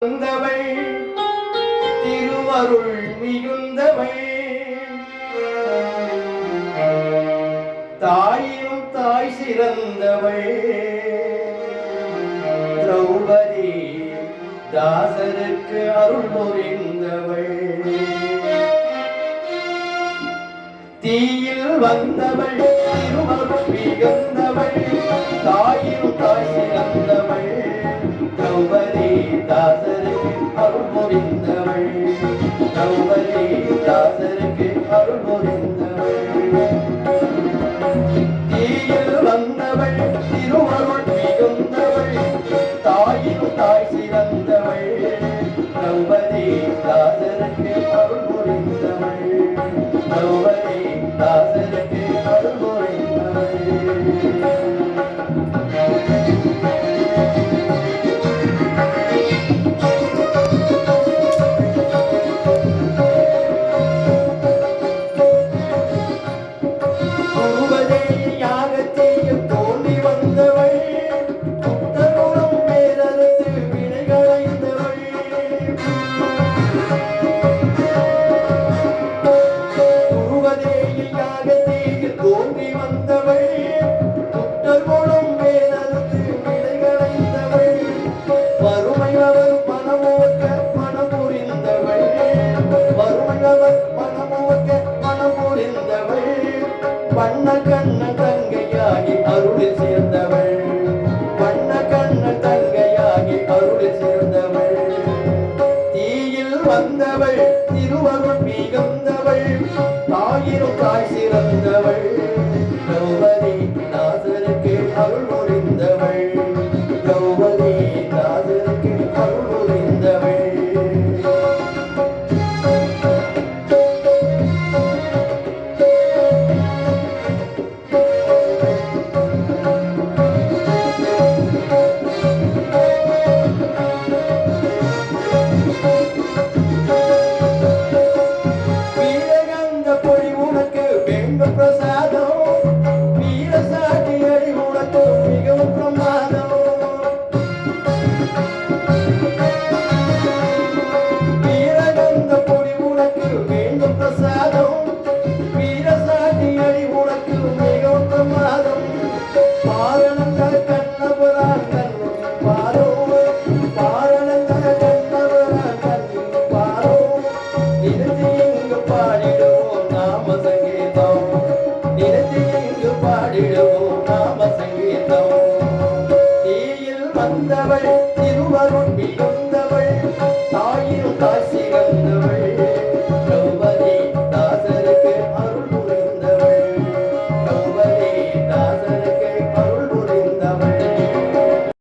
வந்தவள் திருவருள் மிகுந்தவள் தாயும் தாய் சிறந்தவள் திரௌபதி தாசருக்கு அருள் புரிந்தவள் தீயில் வந்தவள் திருவருள் மிகுந்தவள் தாயும் தாய் சிறந்தவள் திரௌபதி தாசருக்கு அருள் புரிந்தவள் திரௌபதி தாசருக்கு அருள் புரிந்தவள் தீயில் வந்தவள் திருவருள் மிகுந்தவள் தாயின் தாய் சிறந்தவள் திரௌபதி தாசருக்கு அருள் புரிந்தவள் திரௌபதி தாசருக்கு அருள் புரிந்தவள் வண்ண கண்ண தங்கையாகி அருளில் சேர்ந்தவள் வண்ண கண்ண தங்கையாகி அருளில் சேர்ந்தவள் தீயில் வந்தவள்